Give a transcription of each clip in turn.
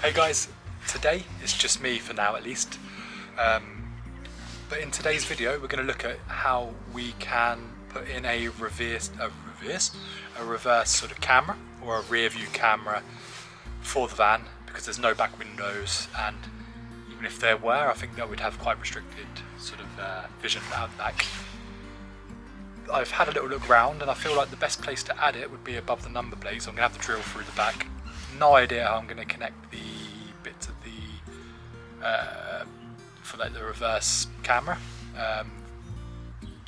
Hey guys, today it's just me for now at least, but in today's video we're going to look at how we can put in a reverse sort of camera or a rear view camera for the van, because there's no back windows, and even if there were, I think that would have quite restricted sort of vision out the back. I've had a little look around and I feel like the best place to add it would be above the number plate, so I'm going to have to drill through the back. No idea how I'm going to connect the bits of the for like the reverse camera.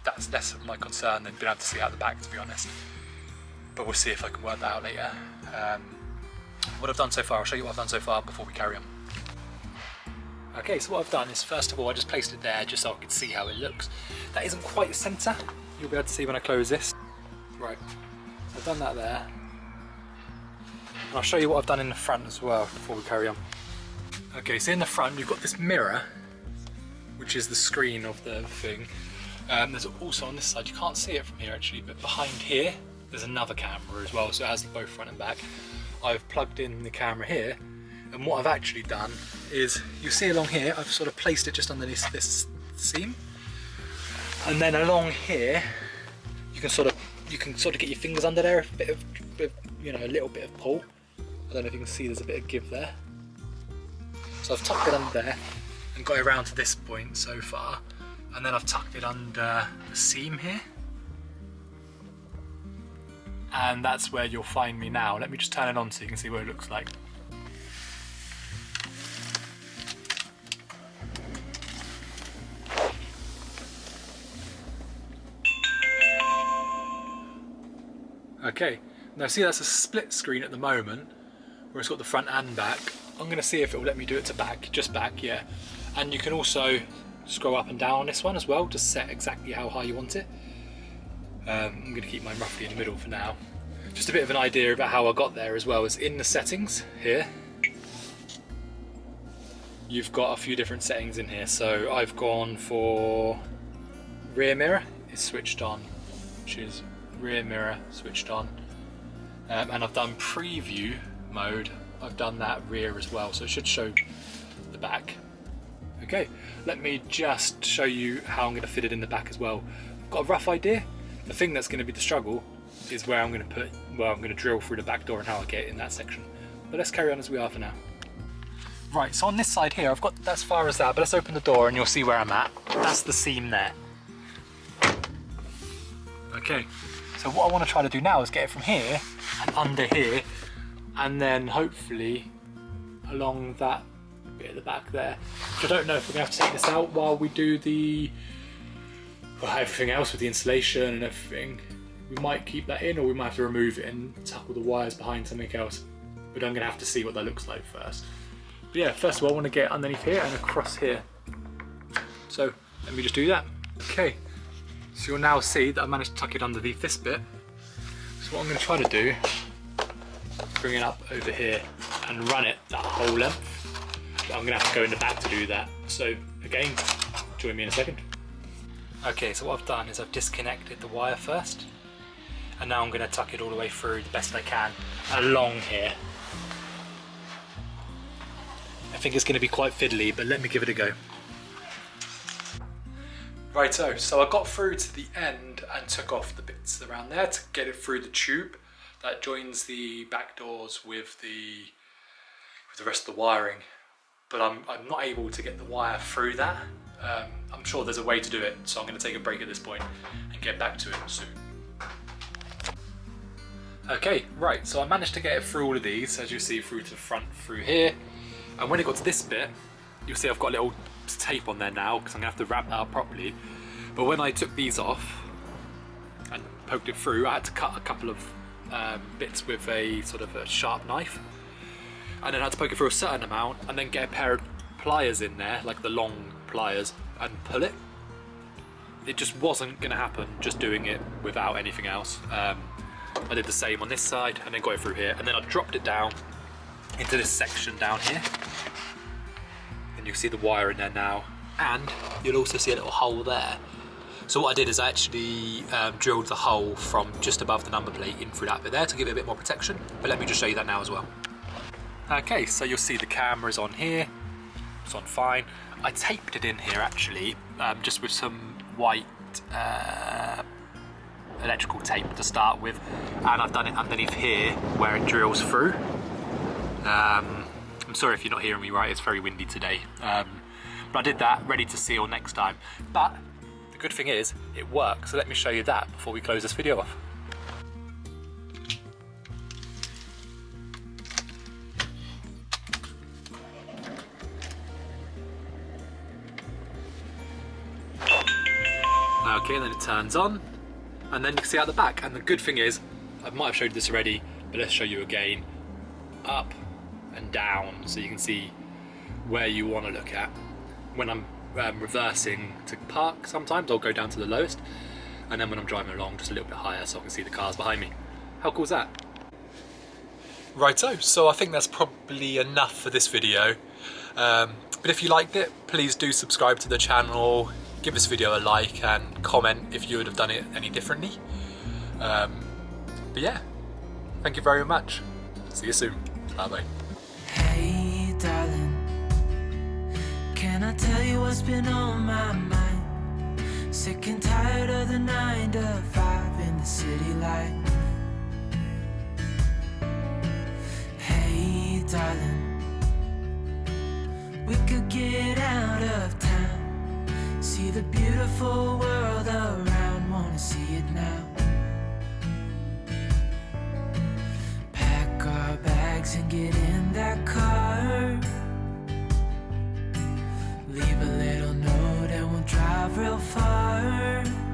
That's less of my concern than being able to see out the back, to be honest, but we'll see if I can work that out later. What I've done so far, I'll show you what I've done so far before we carry on. Okay, so what I've done is, first of all, I just placed it there just so I could see how it looks. That isn't quite centre, you'll be able to see when I close this. Right, so I've done that there. And I'll show you what I've done in the front as well before we carry on. Okay, so in the front you've got this mirror, which is the screen of the thing. There's also on this side, you can't see it from here actually, but behind here there's another camera as well, so it has both front and back. I've plugged in the camera here, and what I've actually done is, you see along here, I've sort of placed it just underneath this seam, and then along here you can sort of get your fingers under there, a little bit of pull. I don't know if you can see, there's a bit of give there. So I've tucked it under there and got it around to this point so far, and then I've tucked it under the seam here, and that's where you'll find me now. Let me just turn it on so you can see what it looks like. Okay, now see, that's a split screen at the moment, where it's got the front and back. I'm going to see if it will let me do it to back, just back, yeah. And you can also scroll up and down on this one as well to set exactly how high you want it. I'm going to keep mine roughly in the middle for now. Just a bit of an idea about how I got there as well, is in the settings here, you've got a few different settings in here. So I've gone for rear mirror, it's switched on, which is rear mirror switched on, and I've done preview mode, I've done that rear as well, so it should show the back. Okay, let me just show you how I'm going to fit it in the back as well. I've got a rough idea. The thing that's going to be the struggle is where I'm going to drill through the back door and how I get it in that section. But let's carry on as we are for now. Right, so on this side here, I've got as far as that, but let's open the door and you'll see where I'm at. That's the seam there. Okay, so what I want to try to do now is get it from here and under here, and then hopefully along that bit at the back there. Which I don't know if we're going to have to take this out while we do everything else with the installation and everything. We might keep that in, or we might have to remove it and tuck all the wires behind something else. But I'm going to have to see what that looks like first. But yeah, first of all I want to get underneath here and across here. So let me just do that. Okay, so you'll now see that I managed to tuck it underneath this bit. So what I'm going to try to do, bring it up over here and run it that whole length. But I'm going to have to go in the back to do that. So again, join me in a second. Okay, so what I've done is I've disconnected the wire first, and now I'm going to tuck it all the way through the best I can along here. I think it's going to be quite fiddly, but let me give it a go. Righto, so I got through to the end and took off the bits around there to get it through the tube that joins the back doors with the rest of the wiring. But I'm not able to get the wire through that. I'm sure there's a way to do it, so I'm going to take a break at this point and get back to it soon. Okay, right, so I managed to get it through all of these, as you see, through to the front, through here. And when it got to this bit, you'll see I've got a little tape on there now, because I'm going to have to wrap that up properly. But when I took these off and poked it through, I had to cut a couple of bits with a sort of a sharp knife. And then I had to poke it through a certain amount and then get a pair of pliers in there, like the long pliers, and pull it. It just wasn't going to happen just doing it without anything else. I did the same on this side and then got it through here, and then I dropped it down into this section down here, and you'll see the wire in there now, and you'll also see a little hole there. So what I did is I actually drilled the hole from just above the number plate in through that bit there to give it a bit more protection, but let me just show you that now as well. Okay, so you'll see the camera's on here. It's on fine. I taped it in here actually, just with some white electrical tape to start with, and I've done it underneath here where it drills through. I'm sorry if you're not hearing me right, it's very windy today. But I did that, ready to seal next time. But the good thing is, it works, so let me show you that before we close this video off. Okay, and then it turns on, and then you can see out the back. And the good thing is, I might have showed you this already, but let's show you again. Up and down, so you can see where you want to look at. When I'm reversing to park, sometimes I'll go down to the lowest, and then when I'm driving along, just a little bit higher so I can see the cars behind me. How cool is that? Righto, so I think that's probably enough for this video. But if you liked it, please do subscribe to the channel. Give this video a like and comment if you would have done it any differently. But yeah, thank you very much. See you soon. Bye bye. Hey darling, can I tell you what's been on my mind? Sick and tired of the 9 to 5 in the city life. Hey darling, we could get out of town, see the beautiful world around, wanna see it now. Pack our bags and get